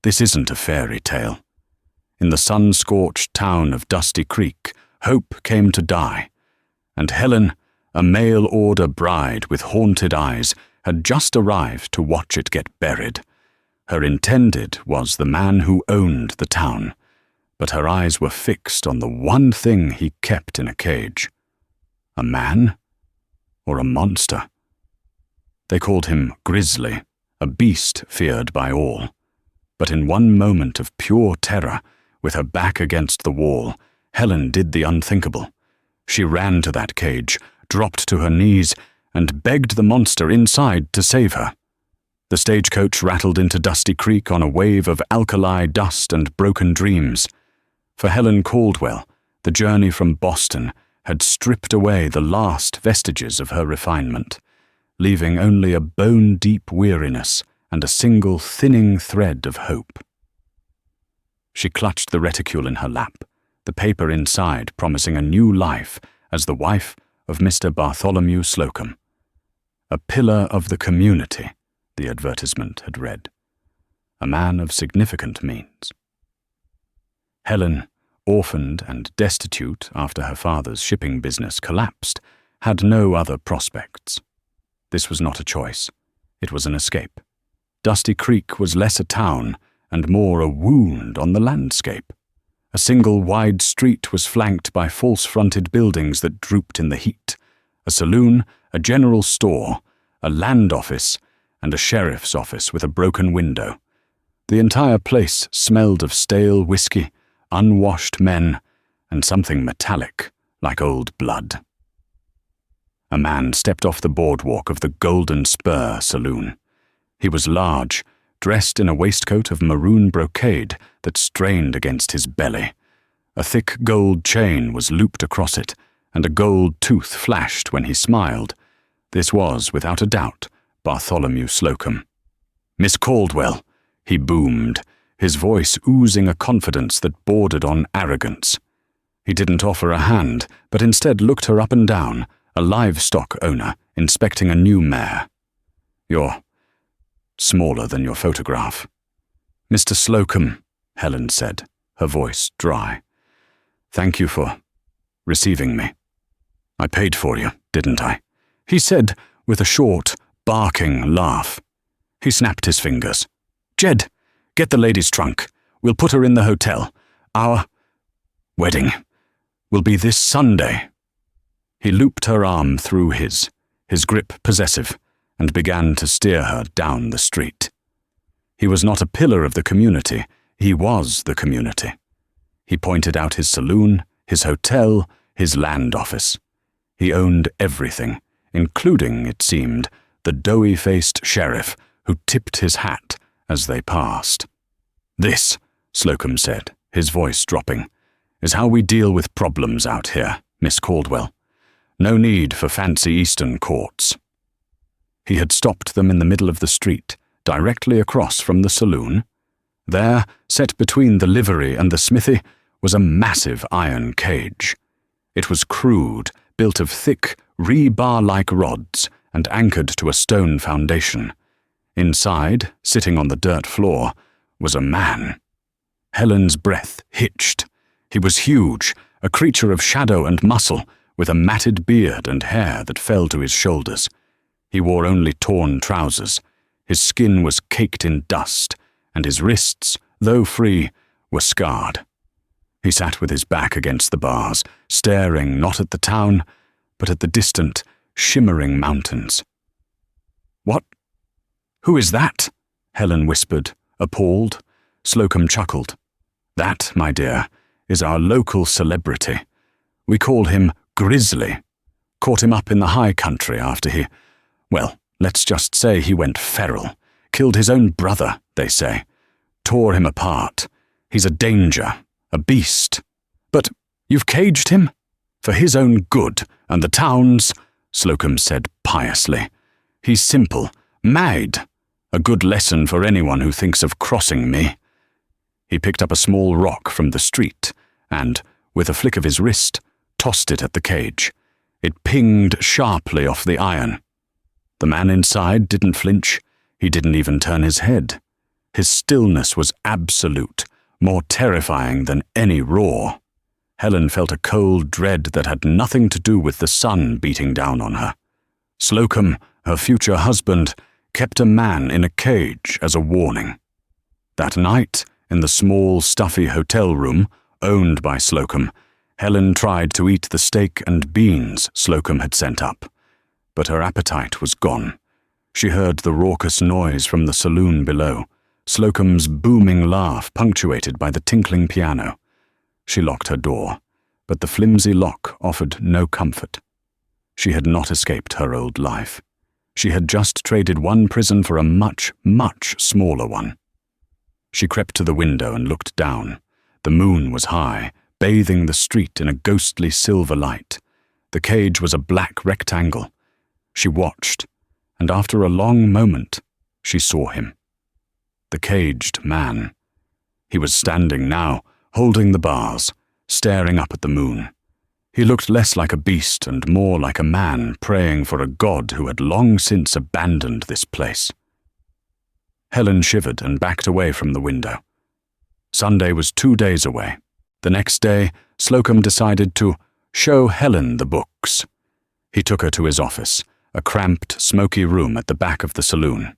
This isn't a fairy tale. In the sun-scorched town of Dusty Creek, hope came to die, and Helen, a mail-order bride with haunted eyes, had just arrived to watch it get buried. Her intended was the man who owned the town, but her eyes were fixed on the one thing he kept in a cage. A man or a monster? They called him Grizzly, a beast feared by all. But in one moment of pure terror, with her back against the wall, Helen did the unthinkable. She ran to that cage, dropped to her knees, and begged the monster inside to save her. The stagecoach rattled into Dusty Creek on a wave of alkali dust and broken dreams. For Helen Caldwell, the journey from Boston had stripped away the last vestiges of her refinement, leaving only a bone-deep weariness and a single thinning thread of hope. She clutched the reticule in her lap, the paper inside promising a new life as the wife of Mr. Bartholomew Slocum. A pillar of the community, the advertisement had read. A man of significant means. Helen, orphaned and destitute after her father's shipping business collapsed, had no other prospects. This was not a choice. It was an escape. Dusty Creek was less a town and more a wound on the landscape. A single wide street was flanked by false-fronted buildings that drooped in the heat. A saloon, a general store, a land office, and a sheriff's office with a broken window. The entire place smelled of stale whiskey, unwashed men, and something metallic, like old blood. A man stepped off the boardwalk of the Golden Spur saloon. He was large, dressed in a waistcoat of maroon brocade that strained against his belly. A thick gold chain was looped across it, and a gold tooth flashed when he smiled. This was, without a doubt, Bartholomew Slocum. "Miss Caldwell," he boomed, his voice oozing a confidence that bordered on arrogance. He didn't offer a hand, but instead looked her up and down, a livestock owner inspecting a new mare. "You're smaller than your photograph." "Mr. Slocum," Helen said, her voice dry. "Thank you for receiving me. I paid for you, didn't I?" he said with a short, barking laugh. He snapped his fingers. "Jed, get the lady's trunk. We'll put her in the hotel. Our wedding will be this Sunday." He looped her arm through his grip possessive, and began to steer her down the street. He was not a pillar of the community, he was the community. He pointed out his saloon, his hotel, his land office. He owned everything, including, it seemed, the doughy-faced sheriff who tipped his hat as they passed. "This," Slocum said, his voice dropping, "is how we deal with problems out here, Miss Caldwell. No need for fancy Eastern courts." He had stopped them in the middle of the street, directly across from the saloon. There, set between the livery and the smithy, was a massive iron cage. It was crude, built of thick, rebar-like rods, and anchored to a stone foundation. Inside, sitting on the dirt floor, was a man. Helen's breath hitched. He was huge, a creature of shadow and muscle, with a matted beard and hair that fell to his shoulders. He wore only torn trousers. His skin was caked in dust, and his wrists, though free, were scarred. He sat with his back against the bars, staring not at the town, but at the distant, shimmering mountains. "What? Who is that?" Helen whispered, appalled. Slocum chuckled. "That, my dear, is our local celebrity. We call him Grizzly. Caught him up in the high country after well, let's just say he went feral. Killed his own brother, they say. Tore him apart. He's a danger, a beast. But you've caged him? For his own good, and the town's," Slocum said piously. "He's simple, mad. A good lesson for anyone who thinks of crossing me." He picked up a small rock from the street and, with a flick of his wrist, tossed it at the cage. It pinged sharply off the iron. The man inside didn't flinch. He didn't even turn his head. His stillness was absolute, more terrifying than any roar. Helen felt a cold dread that had nothing to do with the sun beating down on her. Slocum, her future husband, kept a man in a cage as a warning. That night, in the small, stuffy hotel room owned by Slocum, Helen tried to eat the steak and beans Slocum had sent up, but her appetite was gone. She heard the raucous noise from the saloon below, Slocum's booming laugh punctuated by the tinkling piano. She locked her door, but the flimsy lock offered no comfort. She had not escaped her old life. She had just traded one prison for a much, much smaller one. She crept to the window and looked down. The moon was high, bathing the street in a ghostly silver light. The cage was a black rectangle. She watched, and after a long moment, she saw him. The caged man. He was standing now, holding the bars, staring up at the moon. He looked less like a beast and more like a man praying for a god who had long since abandoned this place. Helen shivered and backed away from the window. Sunday was 2 days away. The next day, Slocum decided to show Helen the books. He took her to his office, a cramped, smoky room at the back of the saloon.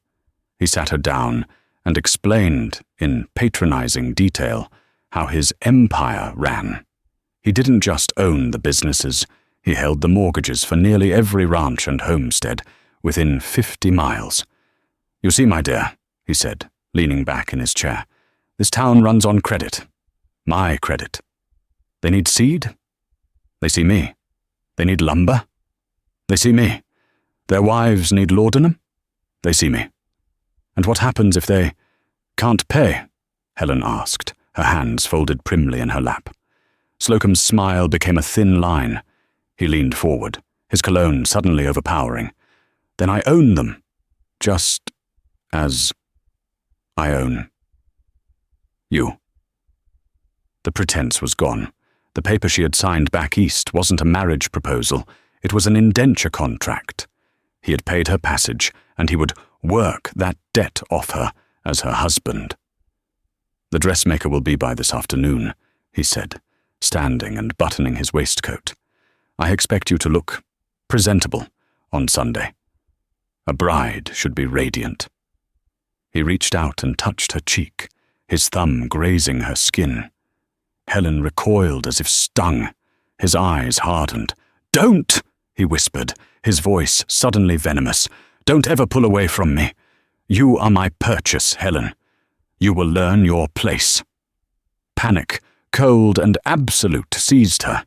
He sat her down and explained, in patronizing detail, how his empire ran. He didn't just own the businesses, he held the mortgages for nearly every ranch and homestead within 50 miles. "You see, my dear," he said, leaning back in his chair, "this town runs on credit. My credit. They need seed? They see me. They need lumber? They see me. Their wives need laudanum? They see me. And what happens if they can't pay?" Helen asked, her hands folded primly in her lap. Slocum's smile became a thin line. He leaned forward, his cologne suddenly overpowering. "Then I own them, just as I own you." The pretense was gone. The paper she had signed back east wasn't a marriage proposal, it was an indenture contract. He had paid her passage, and he would work that debt off her as her husband. "The dressmaker will be by this afternoon," he said, standing and buttoning his waistcoat. "I expect you to look presentable on Sunday. A bride should be radiant." He reached out and touched her cheek, his thumb grazing her skin. Helen recoiled as if stung. His eyes hardened. "Don't!" he whispered, his voice suddenly venomous. "Don't ever pull away from me. You are my purchase, Helen. You will learn your place." Panic, cold and absolute, seized her.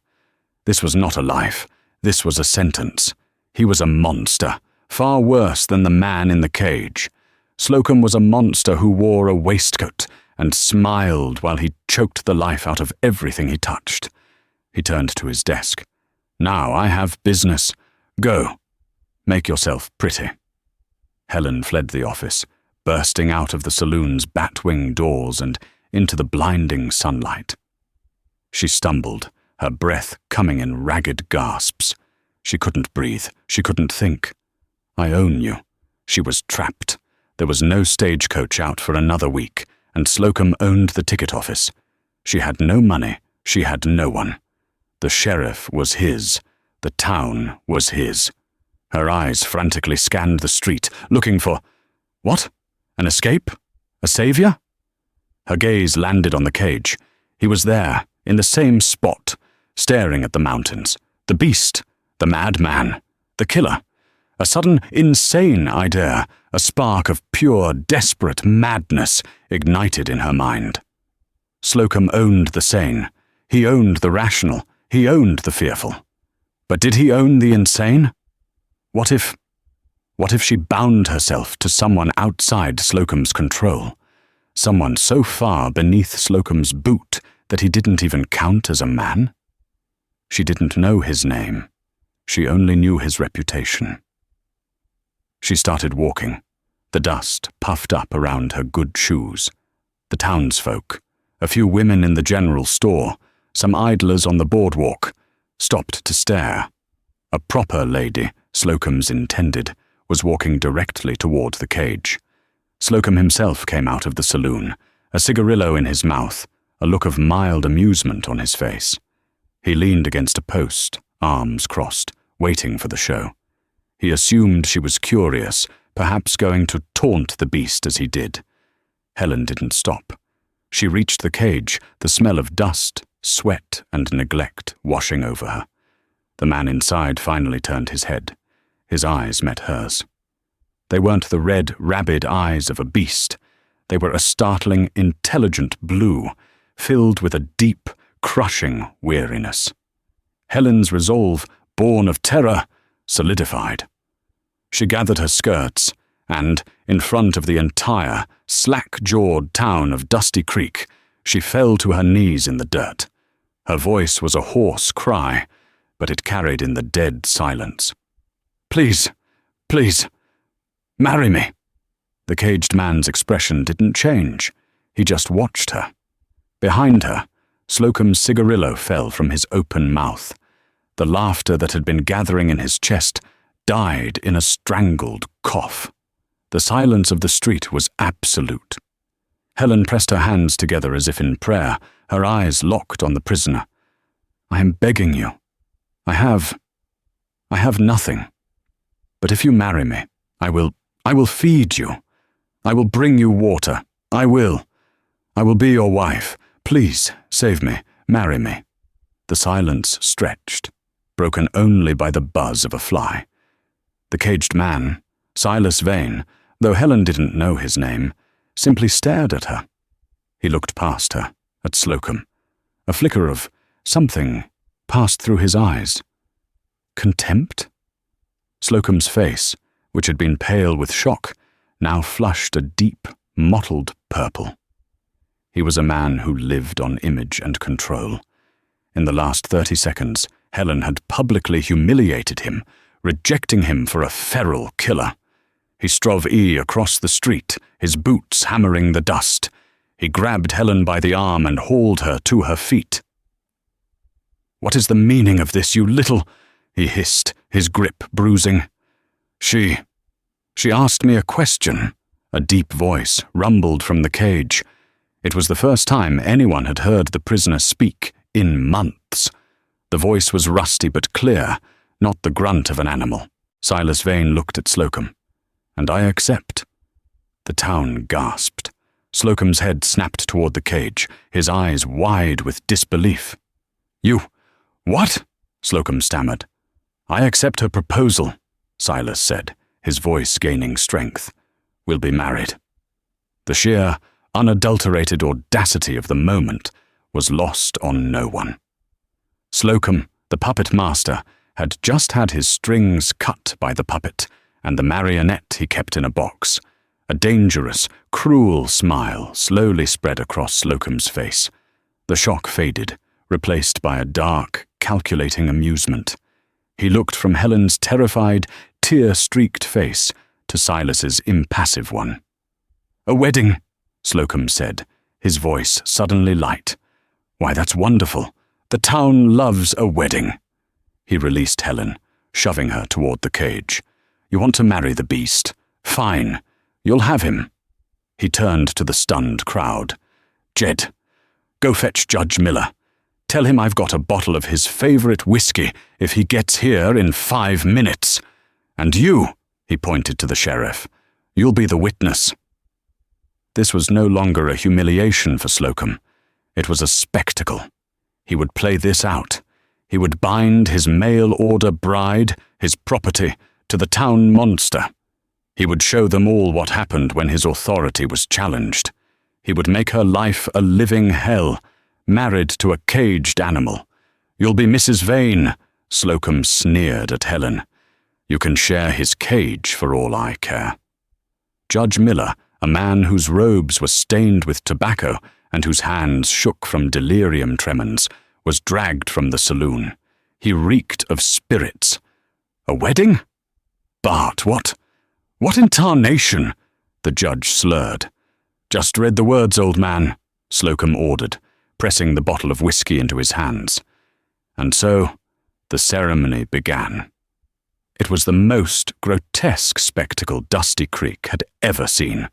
This was not a life. This was a sentence. He was a monster, far worse than the man in the cage. Slocum was a monster who wore a waistcoat and smiled while he choked the life out of everything he touched. He turned to his desk. "Now I have business. Go. Make yourself pretty." Helen fled the office, bursting out of the saloon's batwing doors and into the blinding sunlight. She stumbled, her breath coming in ragged gasps. She couldn't breathe. She couldn't think. "I own you." She was trapped. There was no stagecoach out for another week, and Slocum owned the ticket office. She had no money. She had no one. The sheriff was his. The town was his. Her eyes frantically scanned the street, looking for... What? An escape? A savior? Her gaze landed on the cage. He was there, in the same spot, staring at the mountains. The beast, the madman, the killer. A sudden, insane idea, a spark of pure, desperate madness ignited in her mind. Slocum owned the sane. He owned the rational. He owned the fearful. But did he own the insane? What if she bound herself to someone outside Slocum's control? Someone so far beneath Slocum's boot that he didn't even count as a man? She didn't know his name. She only knew his reputation. She started walking. The dust puffed up around her good shoes. The townsfolk, a few women in the general store, some idlers on the boardwalk, stopped to stare. A proper lady, Slocum's intended, was walking directly toward the cage. Slocum himself came out of the saloon, a cigarillo in his mouth, a look of mild amusement on his face. He leaned against a post, arms crossed, waiting for the show. He assumed she was curious, perhaps going to taunt the beast as he did. Helen didn't stop. She reached the cage, the smell of dust, sweat, and neglect washing over her. The man inside finally turned his head. His eyes met hers. They weren't the red, rabid eyes of a beast. They were a startling, intelligent blue, filled with a deep, crushing weariness. Helen's resolve, born of terror, solidified. She gathered her skirts, and, in front of the entire, slack-jawed town of Dusty Creek, she fell to her knees in the dirt. Her voice was a hoarse cry, but it carried in the dead silence. "Please, please, marry me." The caged man's expression didn't change. He just watched her. Behind her, Slocum's cigarillo fell from his open mouth. The laughter that had been gathering in his chest died in a strangled cough. The silence of the street was absolute. Helen pressed her hands together as if in prayer, her eyes locked on the prisoner. "I am begging you. I have nothing. But if you marry me, I will feed you. I will bring you water. I will be your wife. Please, save me, marry me." The silence stretched, broken only by the buzz of a fly. The caged man, Silas Vane, though Helen didn't know his name, simply stared at her. He looked past her, at Slocum. A flicker of something passed through his eyes. Contempt? Slocum's face, which had been pale with shock, now flushed a deep, mottled purple. He was a man who lived on image and control. In the last 30 seconds, Helen had publicly humiliated him, rejecting him for a feral killer. He strove across the street, his boots hammering the dust. He grabbed Helen by the arm and hauled her to her feet. "What is the meaning of this, you little—" he hissed, his grip bruising. She asked me a question," a deep voice rumbled from the cage. It was the first time anyone had heard the prisoner speak in months. The voice was rusty but clear, not the grunt of an animal. Silas Vane looked at Slocum. "And I accept." The town gasped. Slocum's head snapped toward the cage, his eyes wide with disbelief. "You... what?" Slocum stammered. "I accept her proposal," Silas said, his voice gaining strength. "We'll be married." The sheer, unadulterated audacity of the moment was lost on no one. Slocum, the puppet master, had just had his strings cut by the puppet and the marionette he kept in a box. A dangerous, cruel smile slowly spread across Slocum's face. The shock faded, replaced by a dark, calculating amusement. He looked from Helen's terrified, tear-streaked face to Silas's impassive one. "A wedding," Slocum said, his voice suddenly light. "Why, that's wonderful. The town loves a wedding." He released Helen, shoving her toward the cage. "You want to marry the beast? Fine. You'll have him." He turned to the stunned crowd. "Jed, go fetch Judge Miller. Tell him I've got a bottle of his favorite whiskey if he gets here in 5 minutes. And you," he pointed to the sheriff, "you'll be the witness." This was no longer a humiliation for Slocum. It was a spectacle. He would play this out. He would bind his mail-order bride, his property, to the town monster. He would show them all what happened when his authority was challenged. He would make her life a living hell, married to a caged animal. "You'll be Mrs. Vane," Slocum sneered at Helen. "You can share his cage for all I care." Judge Miller, a man whose robes were stained with tobacco and whose hands shook from delirium tremens, was dragged from the saloon. He reeked of spirits. "A wedding? Bart, what in tarnation?" the judge slurred. "Just read the words, old man," Slocum ordered, pressing the bottle of whiskey into his hands. And so, the ceremony began. It was the most grotesque spectacle Dusty Creek had ever seen.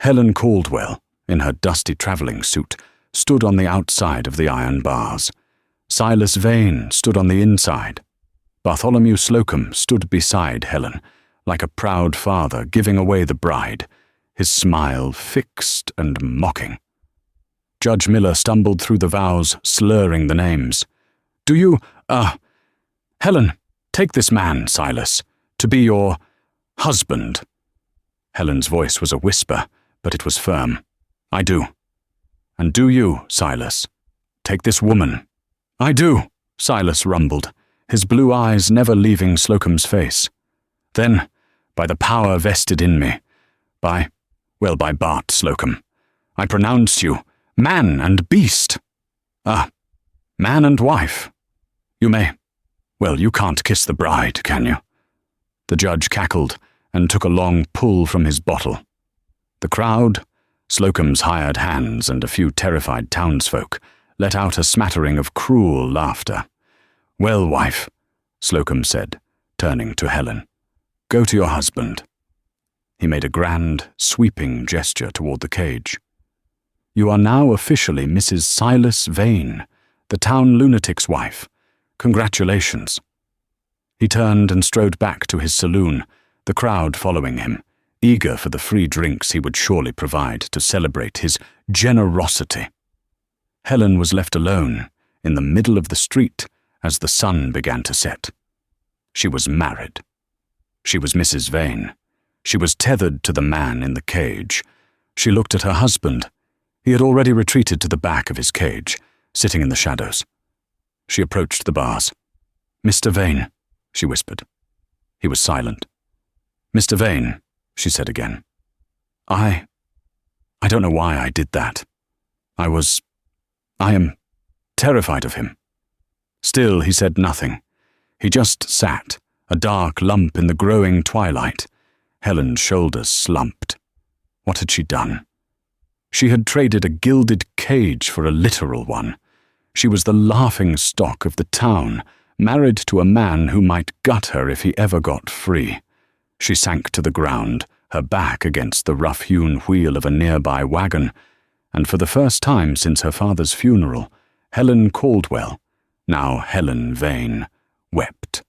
Helen Caldwell, in her dusty travelling suit, stood on the outside of the iron bars. Silas Vane stood on the inside. Bartholomew Slocum stood beside Helen, like a proud father giving away the bride, his smile fixed and mocking. Judge Miller stumbled through the vows, slurring the names. "Do you, Helen, take this man, Silas, to be your husband." Helen's voice was a whisper, but it was firm. "I do." "And do you, Silas, take this woman?" "I do," Silas rumbled, his blue eyes never leaving Slocum's face. "Then, by the power vested in me, by Bart Slocum, I pronounce you man and beast. Man and wife. You can't kiss the bride, can you?" The judge cackled and took a long pull from his bottle. The crowd, Slocum's hired hands and a few terrified townsfolk, let out a smattering of cruel laughter. "Well, wife," Slocum said, turning to Helen, "go to your husband." He made a grand, sweeping gesture toward the cage. "You are now officially Mrs. Silas Vane, the town lunatic's wife. Congratulations." He turned and strode back to his saloon, the crowd following him, eager for the free drinks he would surely provide to celebrate his generosity. Helen was left alone, in the middle of the street, as the sun began to set. She was married. She was Mrs. Vane. She was tethered to the man in the cage. She looked at her husband. He had already retreated to the back of his cage, sitting in the shadows. She approached the bars. "Mr. Vane," she whispered. He was silent. "Mr. Vane," she said again. I don't know why I did that. I am terrified of him." Still, he said nothing. He just sat, a dark lump in the growing twilight. Helen's shoulders slumped. What had she done? She had traded a gilded cage for a literal one. She was the laughing stock of the town, married to a man who might gut her if he ever got free. She sank to the ground, her back against the rough-hewn wheel of a nearby wagon, and for the first time since her father's funeral, Helen Caldwell, now Helen Vane, wept.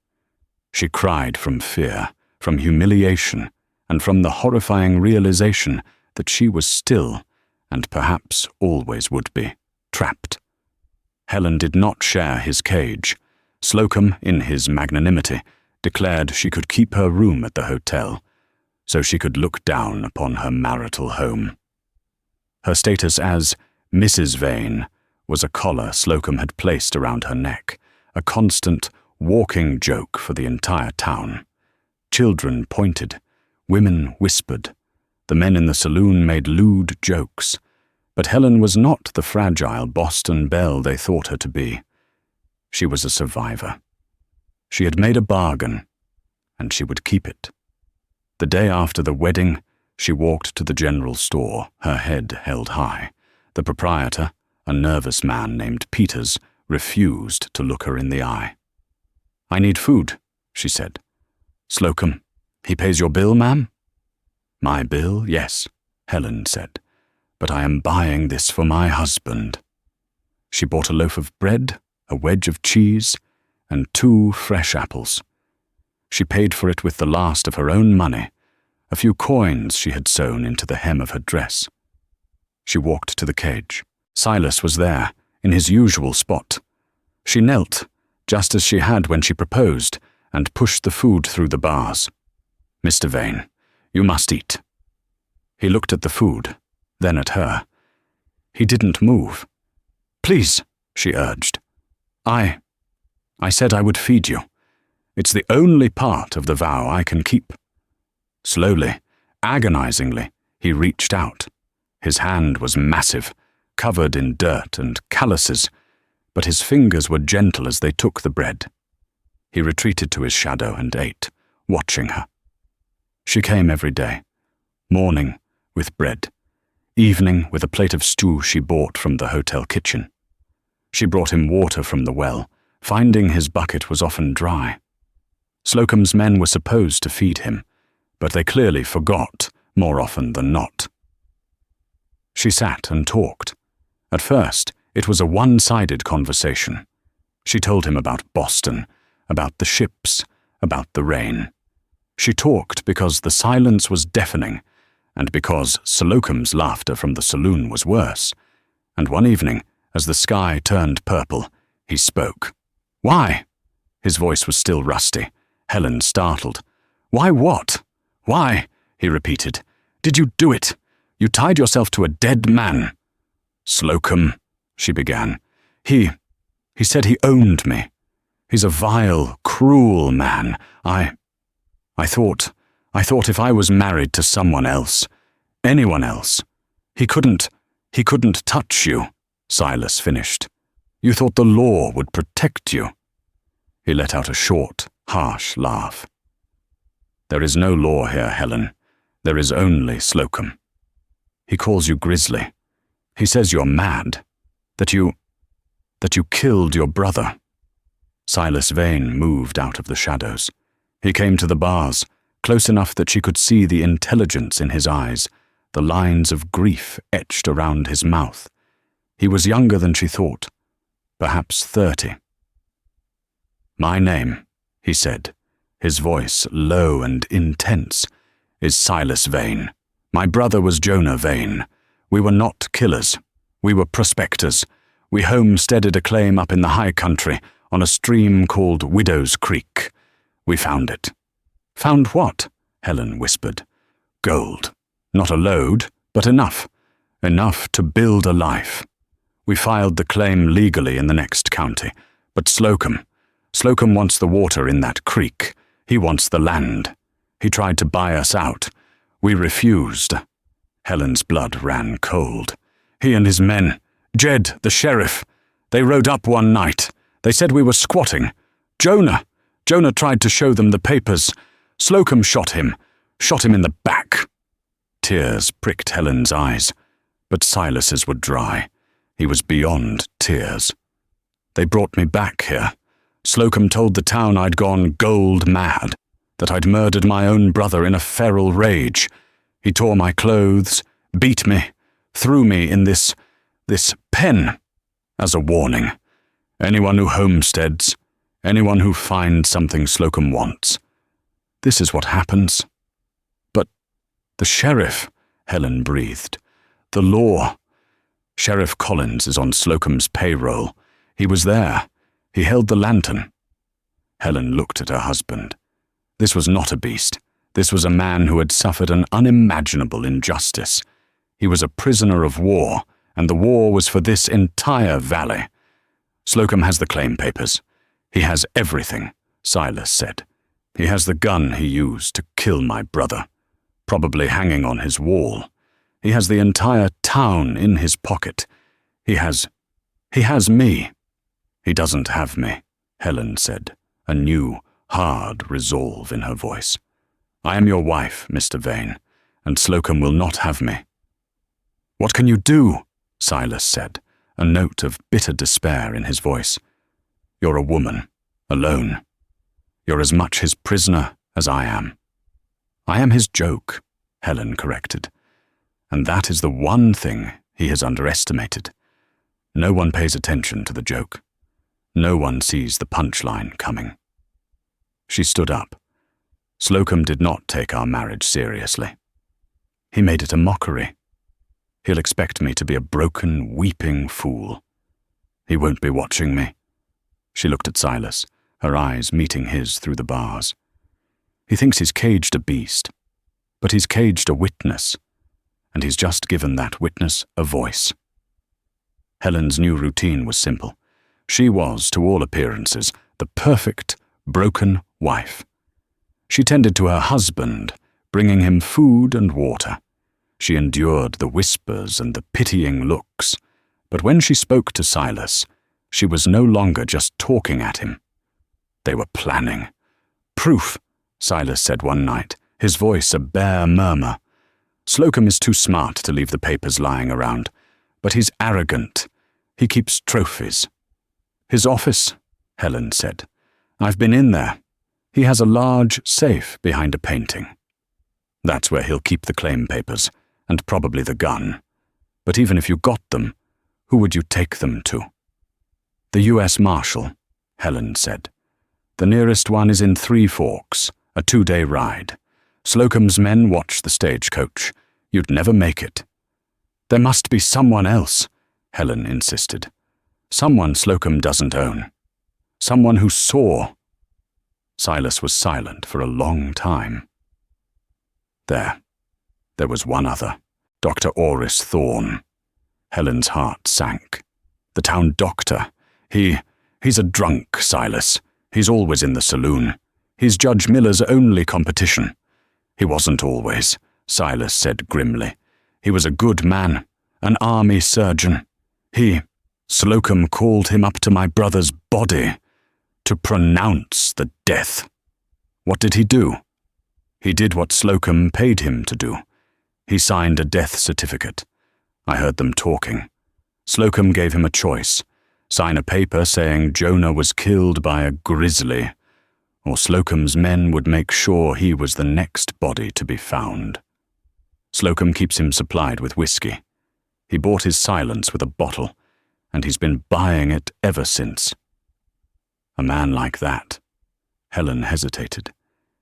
She cried from fear, from humiliation, and from the horrifying realization that she was still, and perhaps always would be, trapped. Helen did not share his cage. Slocum, in his magnanimity, declared she could keep her room at the hotel, so she could look down upon her marital home. Her status as Mrs. Vane was a collar Slocum had placed around her neck, a constant, walking joke for the entire town. Children pointed, women whispered, the men in the saloon made lewd jokes, but Helen was not the fragile Boston belle they thought her to be. She was a survivor. She had made a bargain, and she would keep it. The day after the wedding, she walked to the general store, her head held high. The proprietor, a nervous man named Peters, refused to look her in the eye. "I need food," she said. "Slocum, he pays your bill, ma'am?" "My bill, yes," Helen said, "but I am buying this for my husband." She bought a loaf of bread, a wedge of cheese, and 2 fresh apples. She paid for it with the last of her own money, a few coins she had sewn into the hem of her dress. She walked to the cage. Silas was there, in his usual spot. She knelt, just as she had when she proposed, and pushed the food through the bars. "Mr. Vane, you must eat." He looked at the food, then at her. He didn't move. "Please," she urged. I said I would feed you. It's the only part of the vow I can keep." Slowly, agonizingly, he reached out. His hand was massive, covered in dirt and calluses, but his fingers were gentle as they took the bread. He retreated to his shadow and ate, watching her. She came every day, morning with bread, evening with a plate of stew she bought from the hotel kitchen. She brought him water from the well, finding his bucket was often dry. Slocum's men were supposed to feed him, but they clearly forgot more often than not. She sat and talked. At first, it was a one-sided conversation. She told him about Boston, about the ships, about the rain. She talked because the silence was deafening, and because Slocum's laughter from the saloon was worse. And one evening, as the sky turned purple, he spoke. "Why?" His voice was still rusty. Helen startled. "Why what? Why?" he repeated. "Did you do it? You tied yourself to a dead man." "Slocum," she began. He said he owned me. He's a vile, cruel man. I thought if I was married to someone else, anyone else, he couldn't touch you," Silas finished. "You thought the law would protect you." He let out a short, harsh laugh. "There is no law here, Helen. There is only Slocum. He calls you grisly. He says you're mad, that you killed your brother." Silas Vane moved out of the shadows. He came to the bars, close enough that she could see the intelligence in his eyes, the lines of grief etched around his mouth. He was younger than she thought, perhaps 30. "My name," he said, his voice low and intense, "is Silas Vane. My brother was Jonah Vane. We were not killers. We were prospectors. We homesteaded a claim up in the high country on a stream called Widow's Creek. We found it." "Found what?" Helen whispered. "Gold. Not a load, but enough. Enough to build a life. We filed the claim legally in the next county, but Slocum wants the water in that creek. He wants the land. He tried to buy us out. We refused." Helen's blood ran cold. "He and his men, Jed, the sheriff, they rode up one night. They said we were squatting. Jonah tried to show them the papers. Slocum shot him in the back." Tears pricked Helen's eyes, but Silas's were dry. He was beyond tears. "They brought me back here. Slocum told the town I'd gone gold mad, that I'd murdered my own brother in a feral rage. He tore my clothes, beat me, threw me in this pen, as a warning. Anyone who homesteads, anyone who finds something Slocum wants. This is what happens." "But the sheriff," Helen breathed. "The law. Sheriff Collins is on Slocum's payroll. He was there. He held the lantern." Helen looked at her husband. This was not a beast. This was a man who had suffered an unimaginable injustice. He was a prisoner of war, and the war was for this entire valley. "Slocum has the claim papers. He has everything," Silas said. "He has the gun he used to kill my brother, probably hanging on his wall. He has the entire town in his pocket. He has me." "He doesn't have me," Helen said, a new, hard resolve in her voice. "I am your wife, Mr. Vane, and Slocum will not have me." "What can you do?" Silas said, a note of bitter despair in his voice. "You're a woman, alone. You're as much his prisoner as I am." "I am his joke," Helen corrected. "And that is the one thing he has underestimated. No one pays attention to the joke. No one sees the punchline coming." She stood up. "Slocum did not take our marriage seriously. He made it a mockery. He'll expect me to be a broken, weeping fool. He won't be watching me." She looked at Silas, her eyes meeting his through the bars. "He thinks he's caged a beast, but he's caged a witness, and he's just given that witness a voice." Helen's new routine was simple. She was, to all appearances, the perfect, broken wife. She tended to her husband, bringing him food and water. She endured the whispers and the pitying looks, but when she spoke to Silas, she was no longer just talking at him. They were planning. "Proof," Silas said one night, his voice a bare murmur. "Slocum is too smart to leave the papers lying around, but he's arrogant. He keeps trophies." "His office," Helen said. "I've been in there. He has a large safe behind a painting. That's where he'll keep the claim papers, and probably the gun. But even if you got them, who would you take them to? The U.S. Marshal, Helen said. The nearest one is in Three Forks, a 2-day ride. Slocum's men watch the stagecoach. You'd never make it. There must be someone else, Helen insisted. Someone Slocum doesn't own. Someone who saw. Silas was silent for a long time. There was one other, Dr. Orris Thorne. Helen's heart sank. The town doctor. He's a drunk, Silas. He's always in the saloon. He's Judge Miller's only competition. He wasn't always, Silas said grimly. He was a good man, an army surgeon. Slocum called him up to my brother's body to pronounce the death. What did he do? He did what Slocum paid him to do. He signed a death certificate. I heard them talking. Slocum gave him a choice. Sign a paper saying Jonah was killed by a grizzly, or Slocum's men would make sure he was the next body to be found. Slocum keeps him supplied with whiskey. He bought his silence with a bottle, and he's been buying it ever since. A man like that. Helen hesitated.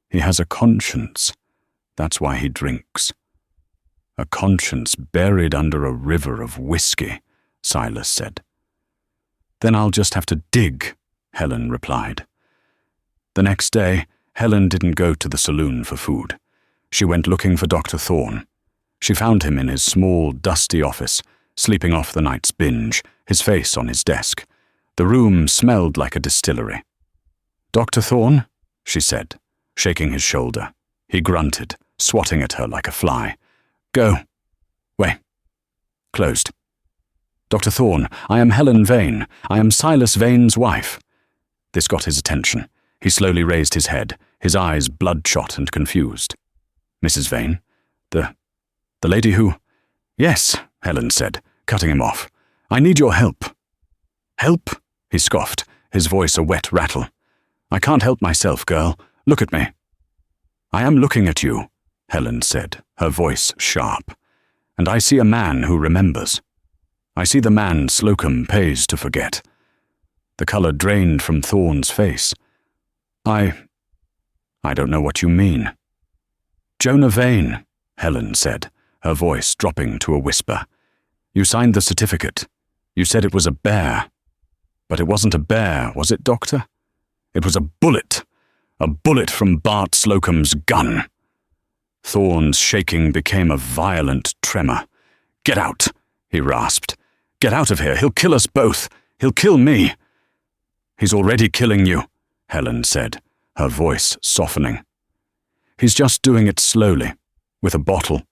He has a conscience. That's why he drinks. A conscience buried under a river of whiskey, Silas said. Then I'll just have to dig, Helen replied. The next day, Helen didn't go to the saloon for food. She went looking for Dr. Thorne. She found him in his small, dusty office, sleeping off the night's binge, his face on his desk. The room smelled like a distillery. Dr. Thorne, she said, shaking his shoulder. He grunted, swatting at her like a fly. Go. Wait. Closed. Dr. Thorne, I am Helen Vane. I am Silas Vane's wife. This got his attention. He slowly raised his head, his eyes bloodshot and confused. Mrs. Vane? The lady who... Yes, Helen said, cutting him off. I need your help. Help? He scoffed, his voice a wet rattle. I can't help myself, girl. Look at me. I am looking at you, Helen said, her voice sharp. And I see a man who remembers. I see the man Slocum pays to forget. The color drained from Thorne's face. I don't know what you mean. Jonah Vane, Helen said, her voice dropping to a whisper. You signed the certificate. You said it was a bear. But it wasn't a bear, was it, Doctor? It was a bullet from Bart Slocum's gun. Thorne's shaking became a violent tremor. Get out, he rasped. Get out of here, he'll kill us both. He'll kill me. He's already killing you, Helen said, her voice softening. He's just doing it slowly, with a bottle.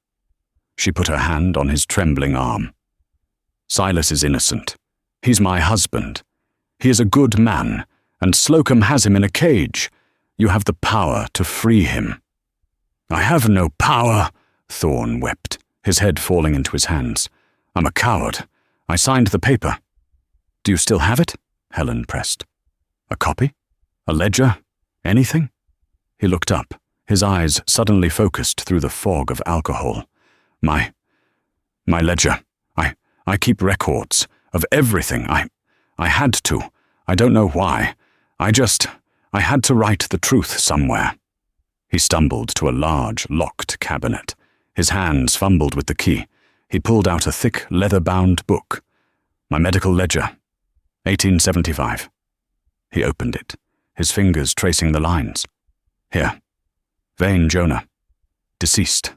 She put her hand on his trembling arm. Silas is innocent. He's my husband. He is a good man, and Slocum has him in a cage. You have the power to free him. I have no power, Thorne wept, his head falling into his hands. I'm a coward. I signed the paper. Do you still have it? Helen pressed. A copy? A ledger? Anything? He looked up, his eyes suddenly focused through the fog of alcohol. My ledger. I keep records of everything. I had to. I don't know why. I had to write the truth somewhere. He stumbled to a large, locked cabinet. His hands fumbled with the key. He pulled out a thick, leather-bound book. My medical ledger. 1875. He opened it, his fingers tracing the lines. Here. Vane Jonah. Deceased.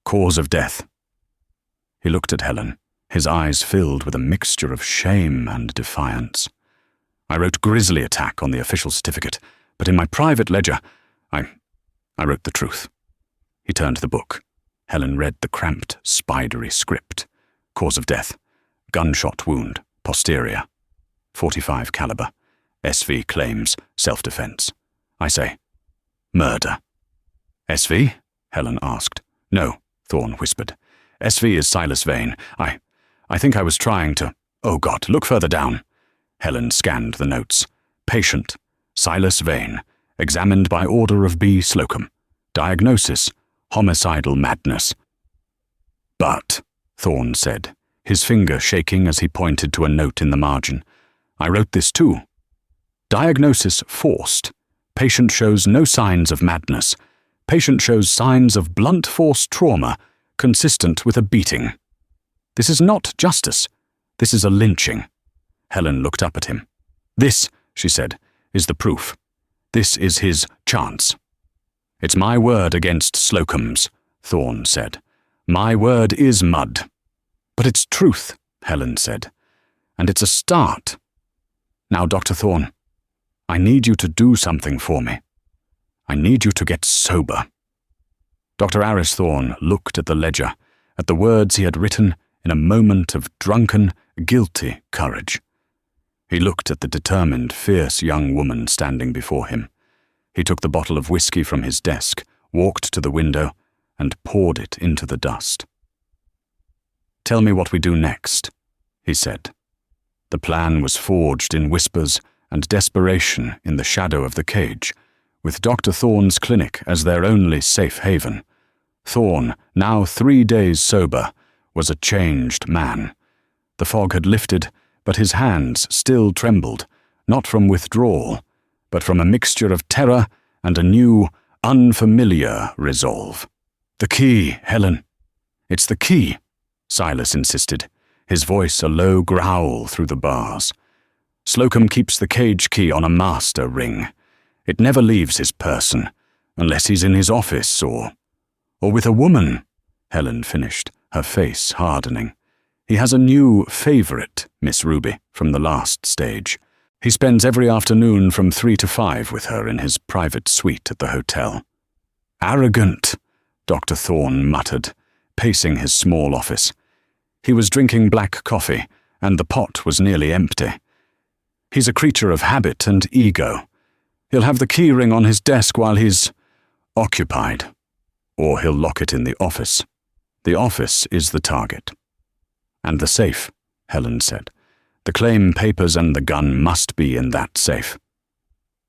Cause of death. He looked at Helen, his eyes filled with a mixture of shame and defiance. I wrote grizzly attack on the official certificate, but in my private ledger, I wrote the truth. He turned the book. Helen read the cramped, spidery script. Cause of death. Gunshot wound, posterior. .45 caliber. SV claims self-defense. I say, murder. SV? Helen asked. No, Thorne whispered. SV is Silas Vane. I think I was trying to... Oh God, look further down. Helen scanned the notes. Patient, Silas Vane. Examined by order of B. Slocum. Diagnosis, homicidal madness. But, Thorne said, his finger shaking as he pointed to a note in the margin. "I wrote this too. Diagnosis forced. Patient shows no signs of madness. Patient shows signs of blunt force trauma consistent with a beating. This is not justice. This is a lynching." Helen looked up at him. "This," she said, "is the proof. This is his chance." "It's my word against Slocum's," Thorne said. "My word is mud." "But it's truth," Helen said. "And it's a start. Now, Dr. Thorne, I need you to do something for me. I need you to get sober." Dr. Aris Thorne looked at the ledger, at the words he had written in a moment of drunken, guilty courage. He looked at the determined, fierce young woman standing before him. He took the bottle of whiskey from his desk, walked to the window, and poured it into the dust. "Tell me what we do next," he said. The plan was forged in whispers and desperation in the shadow of the cage, with Dr. Thorne's clinic as their only safe haven. Thorne, now 3 days sober, was a changed man. The fog had lifted, but his hands still trembled, not from withdrawal, but from a mixture of terror and a new, unfamiliar resolve. "The key, Helen. It's the key," Silas insisted, his voice a low growl through the bars. "Slocum keeps the cage key on a master ring. It never leaves his person, unless he's in his office or with a woman," Helen finished, her face hardening. "He has a new favorite, Miss Ruby, from the last stage. He spends every afternoon from 3 to 5 with her in his private suite at the hotel." "Arrogant," Dr. Thorne muttered, pacing his small office. He was drinking black coffee, and the pot was nearly empty. "He's a creature of habit and ego. He'll have the key ring on his desk while he's occupied, or he'll lock it in the office. The office is the target." "And the safe," Helen said. "The claim papers and the gun must be in that safe."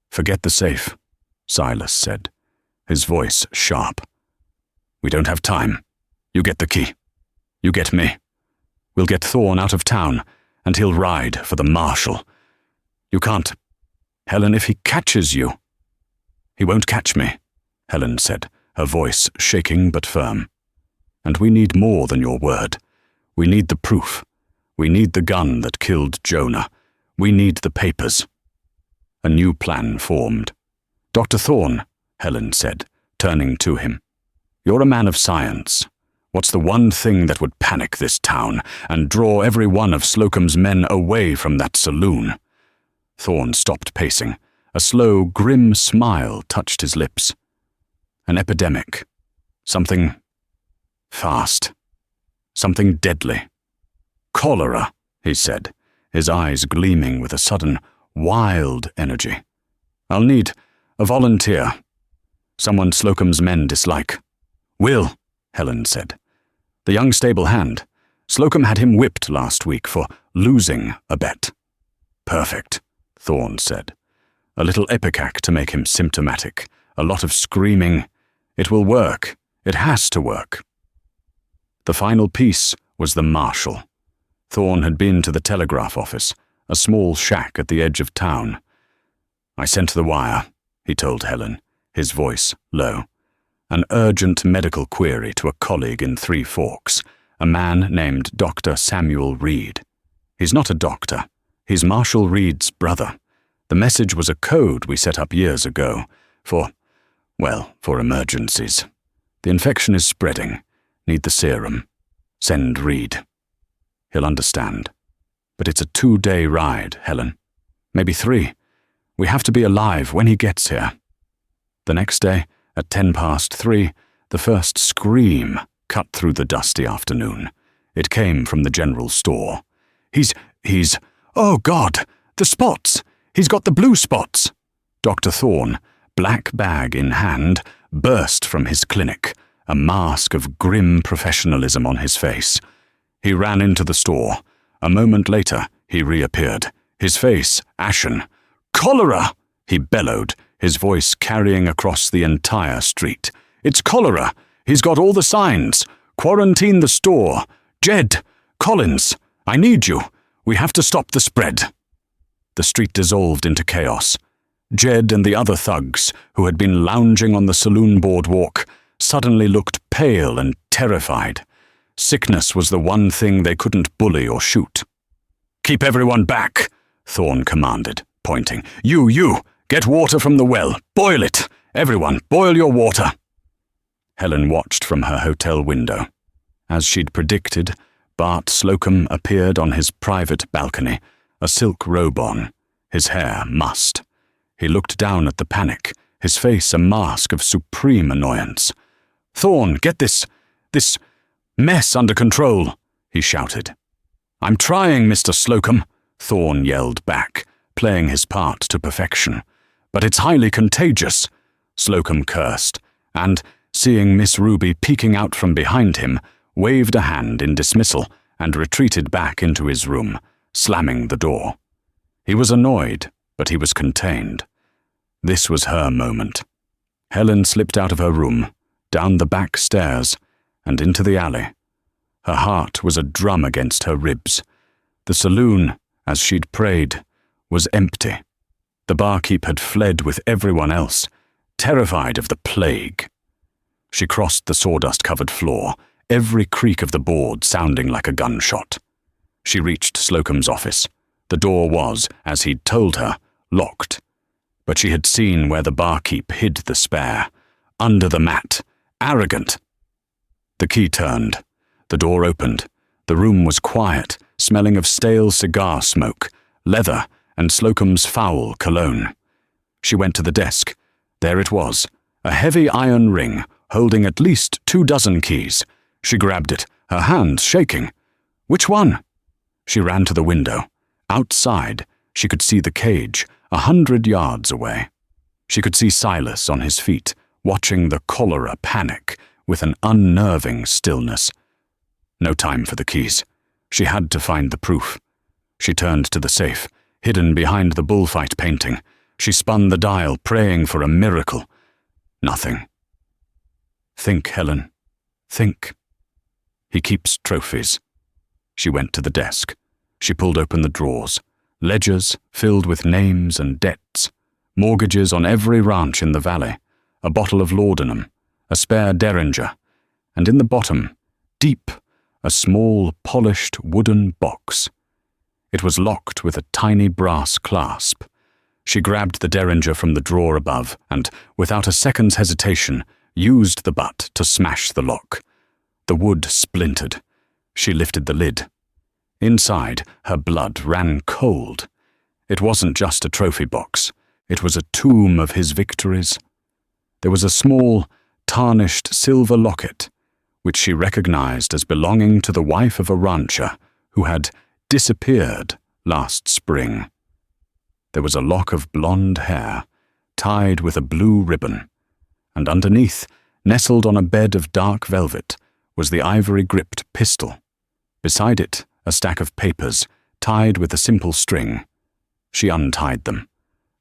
"Forget the safe," Silas said, his voice sharp. "We don't have time. You get the key. You get me. We'll get Thorne out of town, and he'll ride for the marshal. You can't. Helen, if he catches you—" "He won't catch me," Helen said, her voice shaking but firm. "And we need more than your word. We need the proof. We need the gun that killed Jonah. We need the papers." A new plan formed. "Dr. Thorne," Helen said, turning to him, "you're a man of science. What's the one thing that would panic this town and draw every one of Slocum's men away from that saloon?" Thorne stopped pacing. A slow, grim smile touched his lips. "An epidemic. Something fast. Something deadly. Cholera," he said, his eyes gleaming with a sudden, wild energy. "I'll need a volunteer. Someone Slocum's men dislike." "Will," Helen said. "The young stable hand. Slocum had him whipped last week for losing a bet." "Perfect," Thorne said. "A little ipecac to make him symptomatic. A lot of screaming. It will work. It has to work." The final piece was the marshal. Thorne had been to the telegraph office, a small shack at the edge of town. "I sent the wire," he told Helen, his voice low. "An urgent medical query to a colleague in Three Forks, a man named Dr. Samuel Reed. He's not a doctor. He's Marshal Reed's brother. The message was a code we set up years ago for emergencies. The infection is spreading. Need the serum. Send Reed. He'll understand. But it's a 2-day ride, Helen. Maybe 3. We have to be alive when he gets here." The next day, at 3:10, the first scream cut through the dusty afternoon. It came from the general store. He's, oh God, the spots! He's got the blue spots!" Dr. Thorne, black bag in hand, burst from his clinic, a mask of grim professionalism on his face. He ran into the store. A moment later, he reappeared, his face ashen. "Cholera!" he bellowed, his voice carrying across the entire street. "It's cholera! He's got all the signs! Quarantine the store! Jed, Collins, I need you. We have to stop the spread." The street dissolved into chaos. Jed and the other thugs, who had been lounging on the saloon boardwalk, suddenly looked pale and terrified. Sickness was the one thing they couldn't bully or shoot. "Keep everyone back," Thorne commanded, pointing. You, get water from the well. Boil it. Everyone, boil your water." Helen watched from her hotel window. As she'd predicted, Bart Slocum appeared on his private balcony, a silk robe on, his hair mussed. He looked down at the panic, his face a mask of supreme annoyance. "Thorne, get this mess under control," he shouted. "I'm trying, Mr. Slocum," Thorne yelled back, playing his part to perfection. "But it's highly contagious," Slocum cursed, and, seeing Miss Ruby peeking out from behind him, waved a hand in dismissal and retreated back into his room, slamming the door. He was annoyed, but he was contained. This was her moment. Helen slipped out of her room, down the back stairs, and into the alley. Her heart was a drum against her ribs. The saloon, as she'd prayed, was empty. The barkeep had fled with everyone else, terrified of the plague. She crossed the sawdust-covered floor, every creak of the board sounding like a gunshot. She reached Slocum's office. The door was, as he'd told her, locked. But she had seen where the barkeep hid the spare. Under the mat. Arrogant. The key turned. The door opened. The room was quiet, smelling of stale cigar smoke, leather, and Slocum's foul cologne. She went to the desk. There it was, a heavy iron ring holding at least 24 keys. She grabbed it, her hands shaking. Which one? She ran to the window. Outside, she could see the cage, 100 yards away. She could see Silas on his feet, watching the cholera panic with an unnerving stillness. No time for the keys. She had to find the proof. She turned to the safe, hidden behind the bullfight painting. She spun the dial, praying for a miracle. Nothing. Think, Helen. Think. He keeps trophies. She went to the desk. She pulled open the drawers. Ledgers filled with names and debts. Mortgages on every ranch in the valley. A bottle of laudanum. A spare Derringer. And in the bottom, deep, a small, polished wooden box. It was locked with a tiny brass clasp. She grabbed the Derringer from the drawer above and, without a second's hesitation, used the butt to smash the lock. The wood splintered. She lifted the lid. Inside, her blood ran cold. It wasn't just a trophy box. It was a tomb of his victories. There was a small, tarnished silver locket, which she recognized as belonging to the wife of a rancher who had disappeared last spring. There was a lock of blonde hair, tied with a blue ribbon, and underneath, nestled on a bed of dark velvet, was the ivory-gripped pistol. Beside it, a stack of papers, tied with a simple string. She untied them.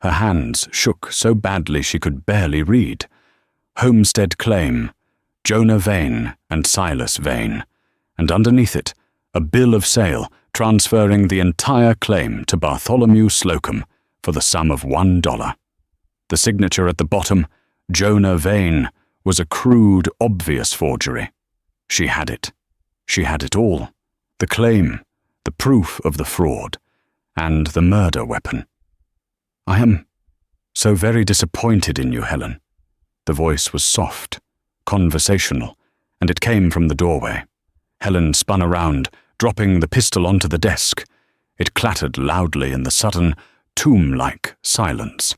Her hands shook so badly she could barely read. Homestead claim, Jonah Vane and Silas Vane, and underneath it, a bill of sale transferring the entire claim to Bartholomew Slocum for the sum of $1. The signature at the bottom, Jonah Vane, was a crude, obvious forgery. She had it. She had it all. The claim, the proof of the fraud, and the murder weapon. "I am so very disappointed in you, Helen." The voice was soft, conversational, and it came from the doorway. Helen spun around, dropping the pistol onto the desk. It clattered loudly in the sudden, tomb-like silence.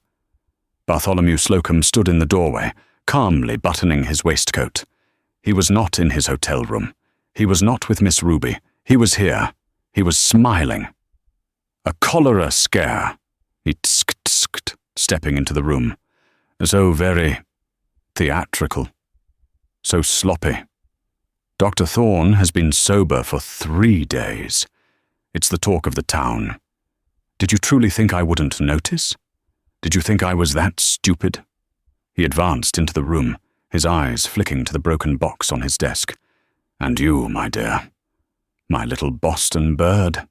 Bartholomew Slocum stood in the doorway, calmly buttoning his waistcoat. He was not in his hotel room. He was not with Miss Ruby. He was here. He was smiling. "A cholera scare," he tsked, stepping into the room. "So very theatrical. So sloppy. Dr. Thorne has been sober for 3 days. It's the talk of the town. Did you truly think I wouldn't notice? Did you think I was that stupid?" He advanced into the room, his eyes flicking to the broken box on his desk. "And you, my dear. My little Boston bird.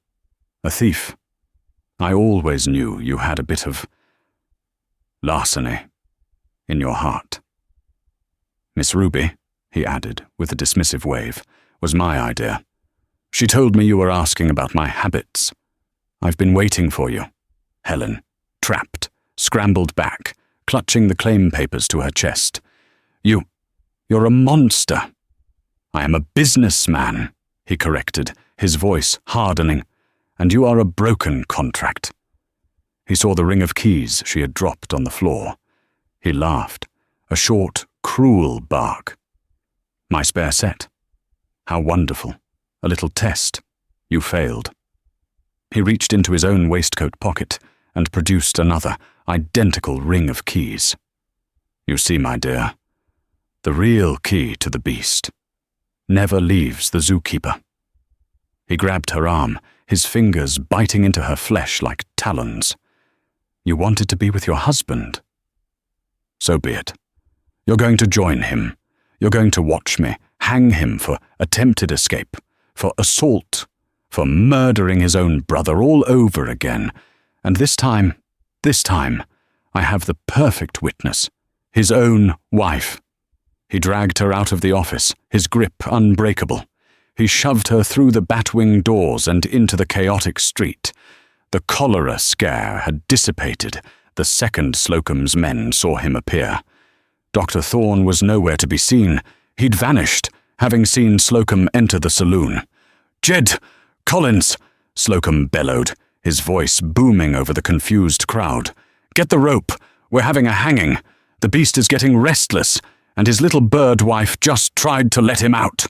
A thief. I always knew you had a bit of larceny in your heart. Miss Ruby, he added with a dismissive wave, was my idea. She told me you were asking about my habits. I've been waiting for you. Helen, trapped, scrambled back, clutching the claim papers to her chest. You're a monster. I am a businessman, he corrected, his voice hardening, and you are a broken contract. He saw the ring of keys she had dropped on the floor. He laughed, a short, cruel bark. My spare set. How wonderful. A little test. You failed. He reached into his own waistcoat pocket and produced another, identical ring of keys. You see, my dear, the real key to the beast never leaves the zookeeper. He grabbed her arm, his fingers biting into her flesh like talons. You wanted to be with your husband. So be it. You're going to join him. You're going to watch me hang him for attempted escape, for assault, for murdering his own brother all over again. And this time, I have the perfect witness, his own wife. He dragged her out of the office, his grip unbreakable. He shoved her through the batwing doors and into the chaotic street. The cholera scare had dissipated the second Slocum's men saw him appear. Dr. Thorne was nowhere to be seen. He'd vanished, having seen Slocum enter the saloon. "Jed! Collins!" Slocum bellowed, his voice booming over the confused crowd. "Get the rope! We're having a hanging! The beast is getting restless, and his little bird wife just tried to let him out."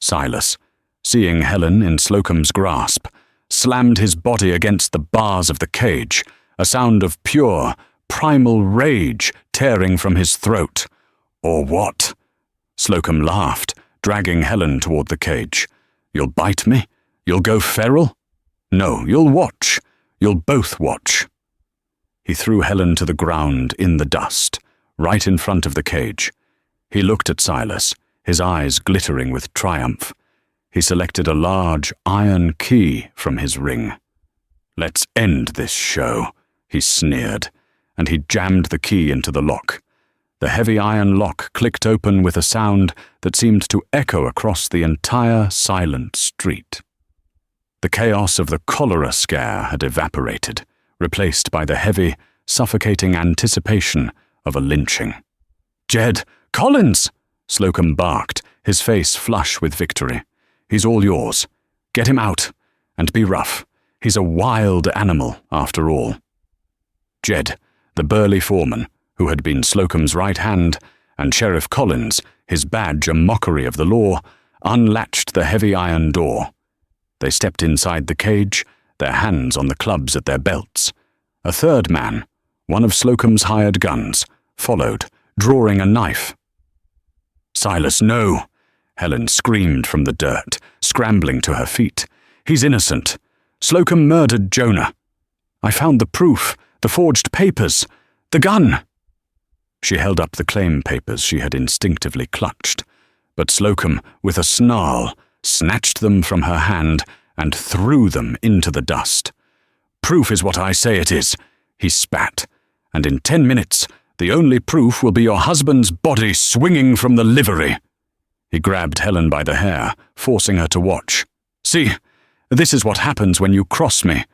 Silas, seeing Helen in Slocum's grasp, slammed his body against the bars of the cage, a sound of pure, primal rage tearing from his throat. "Or what?" Slocum laughed, dragging Helen toward the cage. "You'll bite me? You'll go feral? No, you'll watch. You'll both watch." He threw Helen to the ground in the dust, right in front of the cage. He looked at Silas, his eyes glittering with triumph. He selected a large iron key from his ring. "Let's end this show," he sneered, and he jammed the key into the lock. The heavy iron lock clicked open with a sound that seemed to echo across the entire silent street. The chaos of the cholera scare had evaporated, replaced by the heavy, suffocating anticipation of a lynching. "Jed! Collins!" Slocum barked, his face flush with victory. "He's all yours. Get him out, and be rough. He's a wild animal, after all." Jed, the burly foreman, who had been Slocum's right hand, and Sheriff Collins, his badge a mockery of the law, unlatched the heavy iron door. They stepped inside the cage, their hands on the clubs at their belts. A third man, one of Slocum's hired guns, followed, drawing a knife. "Silas, no!" Helen screamed from the dirt, scrambling to her feet. "He's innocent. Slocum murdered Jonah. I found the proof, the forged papers, the gun." She held up the claim papers she had instinctively clutched, but Slocum, with a snarl, snatched them from her hand and threw them into the dust. "Proof is what I say it is," he spat, "and in 10 minutes, the only proof will be your husband's body swinging from the livery." He grabbed Helen by the hair, forcing her to watch. "See, this is what happens when you cross me.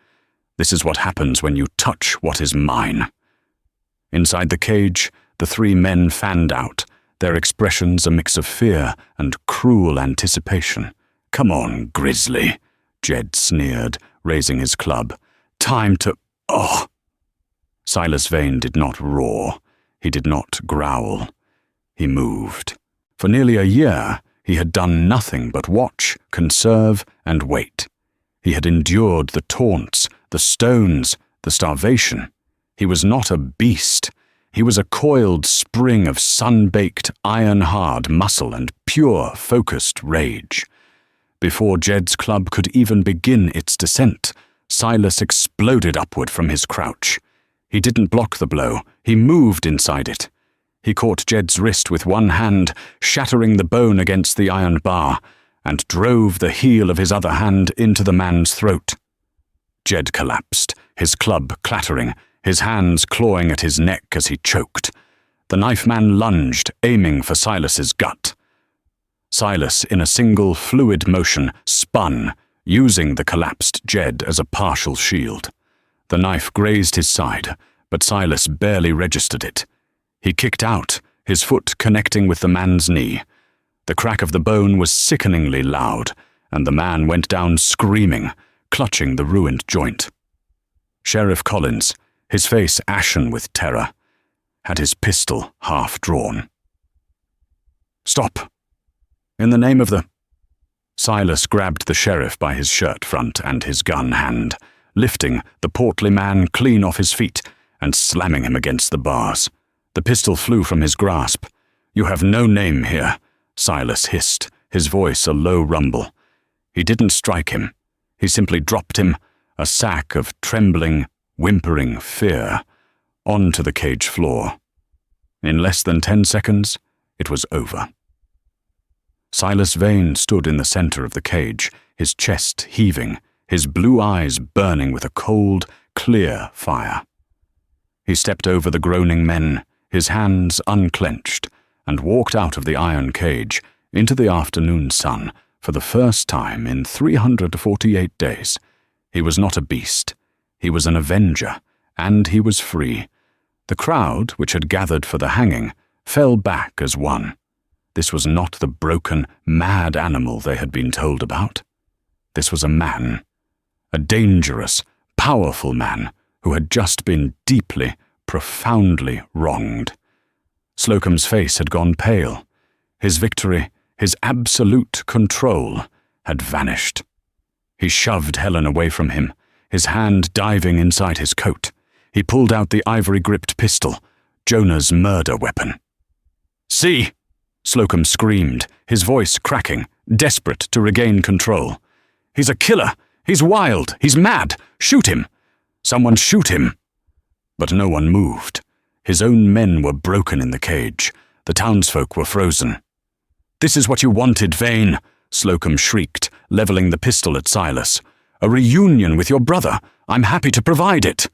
This is what happens when you touch what is mine." Inside the cage, the 3 men fanned out, their expressions a mix of fear and cruel anticipation. "Come on, Grizzly," Jed sneered, raising his club. "Time to— oh!" Silas Vane did not roar. He did not growl. He moved. For nearly a year, he had done nothing but watch, conserve, and wait. He had endured the taunts, the stones, the starvation. He was not a beast. He was a coiled spring of sun-baked, iron-hard muscle and pure, focused rage. Before Jed's club could even begin its descent, Silas exploded upward from his crouch. He didn't block the blow. He moved inside it. He caught Jed's wrist with one hand, shattering the bone against the iron bar, and drove the heel of his other hand into the man's throat. Jed collapsed, his club clattering, his hands clawing at his neck as he choked. The knife man lunged, aiming for Silas's gut. Silas, in a single fluid motion, spun, using the collapsed Jed as a partial shield. The knife grazed his side, but Silas barely registered it. He kicked out, his foot connecting with the man's knee. The crack of the bone was sickeningly loud, and the man went down screaming, clutching the ruined joint. Sheriff Collins, his face ashen with terror, had his pistol half drawn. "Stop! In the name of the—" Silas grabbed the sheriff by his shirt front and his gun hand, lifting the portly man clean off his feet and slamming him against the bars. The pistol flew from his grasp. "You have no name here," Silas hissed, his voice a low rumble. He didn't strike him. He simply dropped him, a sack of trembling, whimpering fear, onto the cage floor. In less than 10 seconds, it was over. Silas Vane stood in the center of the cage, his chest heaving, his blue eyes burning with a cold, clear fire. He stepped over the groaning men, his hands unclenched, and walked out of the iron cage into the afternoon sun for the first time in 348 days. He was not a beast. He was an avenger, and he was free. The crowd, which had gathered for the hanging, fell back as one. This was not the broken, mad animal they had been told about. This was a man, a dangerous, powerful man who had just been deeply, profoundly wronged. Slocum's face had gone pale. His victory, his absolute control, had vanished. He shoved Helen away from him, his hand diving inside his coat. He pulled out the ivory-gripped pistol, Jonah's murder weapon. "See!" Slocum screamed, his voice cracking, desperate to regain control. "He's a killer! He's wild! He's mad! Shoot him! Someone shoot him!" But no one moved. His own men were broken in the cage. The townsfolk were frozen. "This is what you wanted, Vane!" Slocum shrieked, leveling the pistol at Silas. "A reunion with your brother. I'm happy to provide it."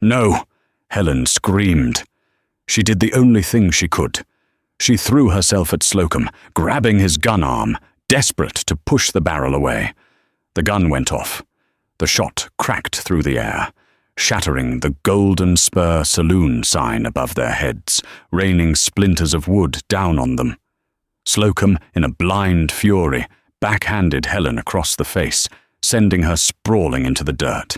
"No!" Helen screamed. She did the only thing she could. She threw herself at Slocum, grabbing his gun arm, desperate to push the barrel away. The gun went off. The shot cracked through the air, shattering the Golden Spur Saloon sign above their heads, raining splinters of wood down on them. Slocum, in a blind fury, backhanded Helen across the face, sending her sprawling into the dirt.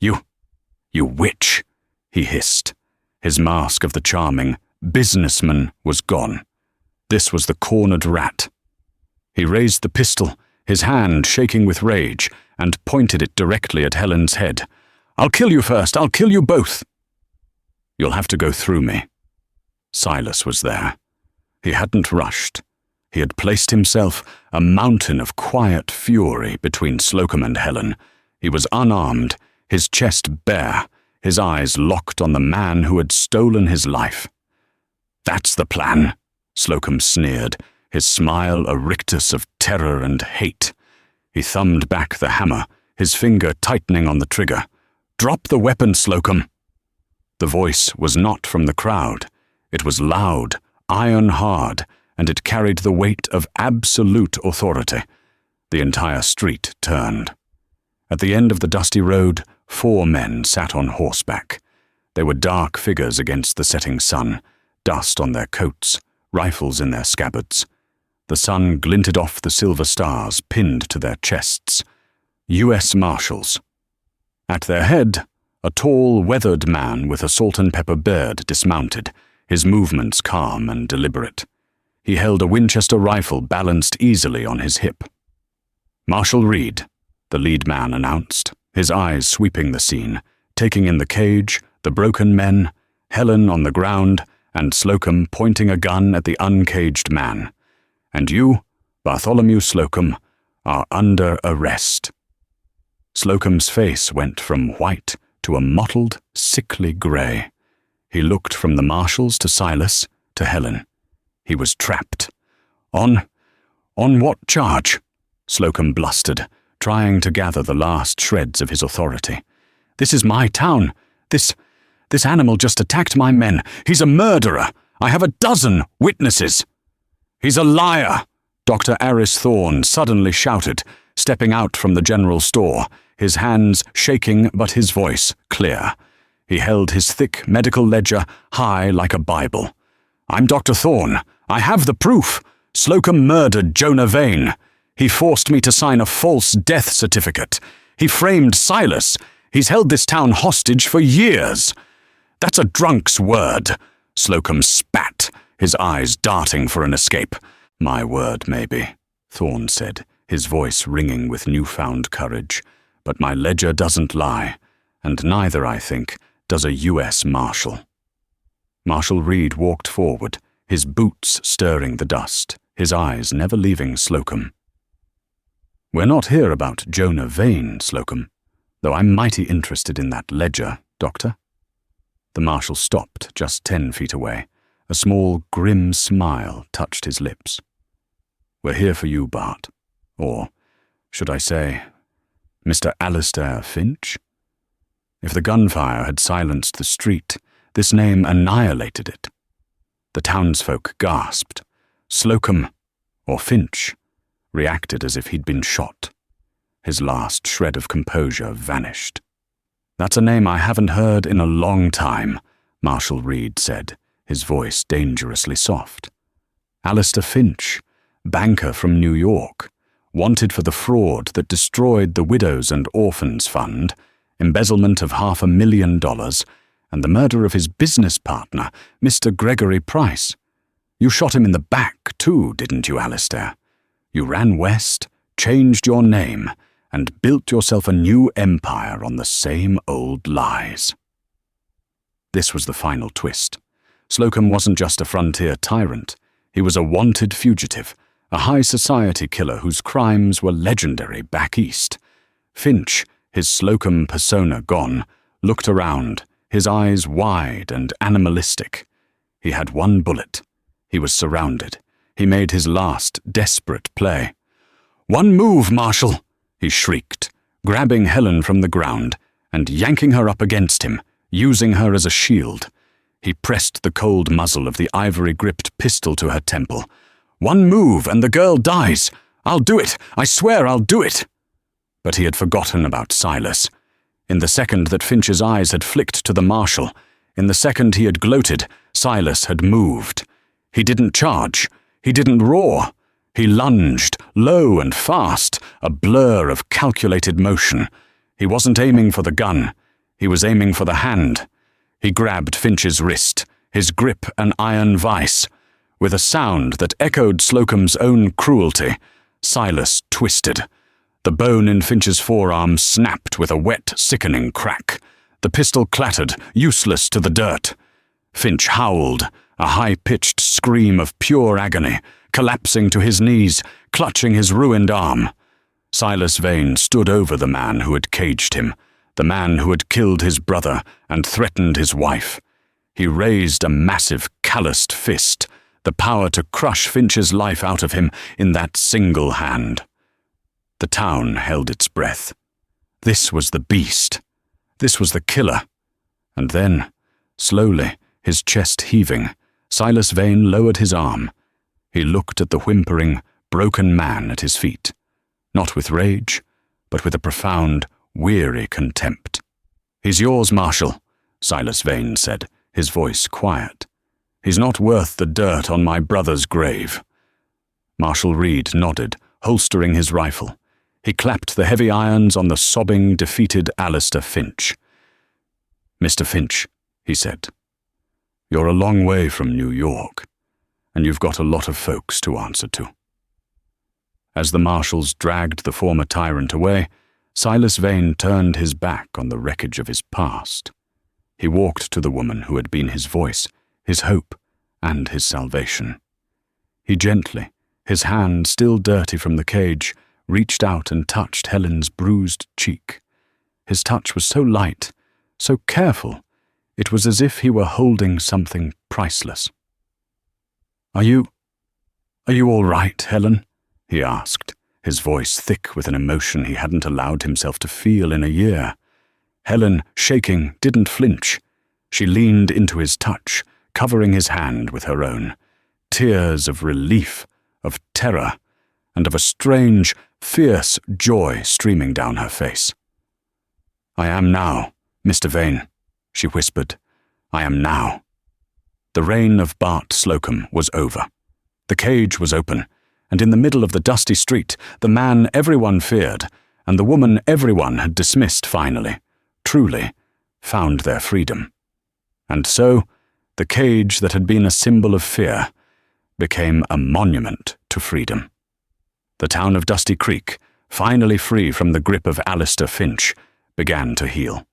You witch," he hissed. His mask of the charming businessman was gone. This was the cornered rat. He raised the pistol, his hand shaking with rage, and pointed it directly at Helen's head. "I'll kill you first. I'll kill you both." "You'll have to go through me." Silas was there. He hadn't rushed. He had placed himself, a mountain of quiet fury, between Slocum and Helen. He was unarmed, his chest bare, his eyes locked on the man who had stolen his life. "That's the plan," Slocum sneered, his smile a rictus of terror and hate. He thumbed back the hammer, his finger tightening on the trigger. "Drop the weapon, Slocum." The voice was not from the crowd. It was loud, iron-hard, and it carried the weight of absolute authority. The entire street turned. At the end of the dusty road, 4 men sat on horseback. They were dark figures against the setting sun, dust on their coats, rifles in their scabbards. The sun glinted off the silver stars pinned to their chests. U.S. Marshals. At their head, a tall, weathered man with a salt-and-pepper beard dismounted, his movements calm and deliberate. He held a Winchester rifle balanced easily on his hip. "Marshal Reed," the lead man announced, his eyes sweeping the scene, taking in the cage, the broken men, Helen on the ground, and Slocum pointing a gun at the uncaged man. "And you, Bartholomew Slocum, are under arrest." Slocum's face went from white to a mottled, sickly grey. He looked from the marshals to Silas, to Helen. He was trapped. On what charge?" Slocum blustered, trying to gather the last shreds of his authority. "This is my town. This animal just attacked my men. He's a murderer. I have a dozen witnesses." "He's a liar!" Dr. Aris Thorne suddenly shouted, stepping out from the general store, his hands shaking but his voice clear. He held his thick medical ledger high like a Bible. "I'm Dr. Thorne. I have the proof. Slocum murdered Jonah Vane. He forced me to sign a false death certificate. He framed Silas. He's held this town hostage for years." "That's a drunk's word," Slocum spat, his eyes darting for an escape. "My word, maybe," Thorne said, his voice ringing with newfound courage. "But my ledger doesn't lie, and neither, I think, does a U.S. Marshal." Marshal Reed walked forward, his boots stirring the dust, his eyes never leaving Slocum. "We're not here about Jonah Vane, Slocum, though I'm mighty interested in that ledger, Doctor." The Marshal stopped just 10 feet away. A small, grim smile touched his lips. "We're here for you, Bart. Or, should I say, Mr. Alistair Finch?" If the gunfire had silenced the street, this name annihilated it. The townsfolk gasped. Slocum, or Finch, reacted as if he'd been shot. His last shred of composure vanished. "That's a name I haven't heard in a long time," Marshal Reed said, his voice dangerously soft. "Alistair Finch, banker from New York, wanted for the fraud that destroyed the Widows and Orphans Fund, embezzlement of $500,000, and the murder of his business partner, Mr. Gregory Price. You shot him in the back, too, didn't you, Alistair? You ran west, changed your name, and built yourself a new empire on the same old lies." This was the final twist. Slocum wasn't just a frontier tyrant. He was a wanted fugitive, a high society killer whose crimes were legendary back east. Finch, his Slocum persona gone, looked around, his eyes wide and animalistic. He had one bullet. He was surrounded. He made his last, desperate play. "One move, Marshal!" he shrieked, grabbing Helen from the ground and yanking her up against him, using her as a shield. He pressed the cold muzzle of the ivory-gripped pistol to her temple. "One move and the girl dies! I'll do it! I swear I'll do it!" But he had forgotten about Silas. In the second that Finch's eyes had flicked to the Marshal, in the second he had gloated, Silas had moved. He didn't charge. He didn't roar. He lunged, low and fast, a blur of calculated motion. He wasn't aiming for the gun. He was aiming for the hand. He grabbed Finch's wrist, his grip an iron vice. With a sound that echoed Slocum's own cruelty, Silas twisted. The bone in Finch's forearm snapped with a wet, sickening crack. The pistol clattered, useless to the dirt. Finch howled, a high-pitched scream of pure agony, collapsing to his knees, clutching his ruined arm. Silas Vane stood over the man who had caged him, the man who had killed his brother and threatened his wife. He raised a massive, calloused fist, the power to crush Finch's life out of him in that single hand. The town held its breath. This was the beast. This was the killer. And then, slowly, his chest heaving, Silas Vane lowered his arm. He looked at the whimpering, broken man at his feet, not with rage, but with a profound, weary contempt. "He's yours, Marshal," Silas Vane said, his voice quiet. "He's not worth the dirt on my brother's grave." Marshal Reed nodded, holstering his rifle. He clapped the heavy irons on the sobbing, defeated Alistair Finch. "Mr. Finch," he said, "you're a long way from New York, and you've got a lot of folks to answer to." As the marshals dragged the former tyrant away, Silas Vane turned his back on the wreckage of his past. He walked to the woman who had been his voice, his hope, and his salvation. He gently, his hand still dirty from the cage, reached out and touched Helen's bruised cheek. His touch was so light, so careful, it was as if he were holding something priceless. Are you all right, Helen?" he asked, his voice thick with an emotion he hadn't allowed himself to feel in a year. Helen, shaking, didn't flinch. She leaned into his touch, covering his hand with her own. Tears of relief, of terror, and of a strange, fierce joy streaming down her face. "I am now, Mr. Vane," she whispered. "I am now." The reign of Bart Slocum was over. The cage was open, and in the middle of the dusty street, the man everyone feared, and the woman everyone had dismissed finally, truly, found their freedom. And so, the cage that had been a symbol of fear became a monument to freedom. The town of Dusty Creek, finally free from the grip of Alistair Finch, began to heal.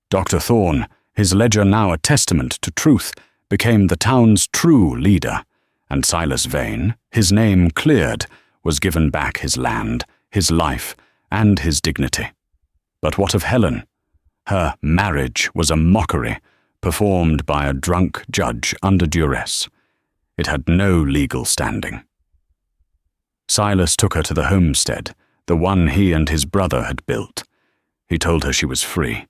Dr. Thorne, his ledger now a testament to truth, became the town's true leader, and Silas Vane, his name cleared, was given back his land, his life, and his dignity. But what of Helen? Her marriage was a mockery, performed by a drunk judge under duress. It had no legal standing. Silas took her to the homestead, the one he and his brother had built. He told her she was free.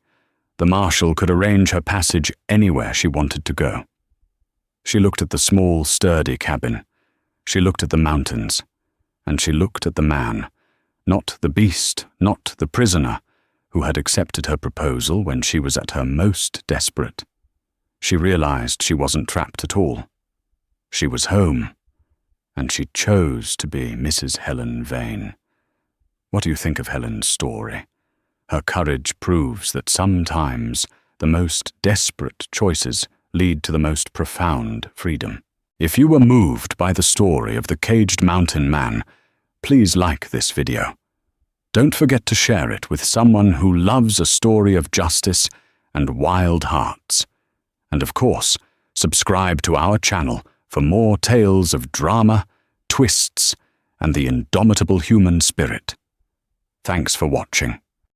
The marshal could arrange her passage anywhere she wanted to go. She looked at the small, sturdy cabin. She looked at the mountains. And she looked at the man, not the beast, not the prisoner, who had accepted her proposal when she was at her most desperate. She realized she wasn't trapped at all. She was home, and she chose to be Mrs. Helen Vane. What do you think of Helen's story? Her courage proves that sometimes the most desperate choices lead to the most profound freedom. If you were moved by the story of the caged mountain man, please like this video. Don't forget to share it with someone who loves a story of justice and wild hearts. And of course, subscribe to our channel for more tales of drama, twists, and the indomitable human spirit. Thanks for watching.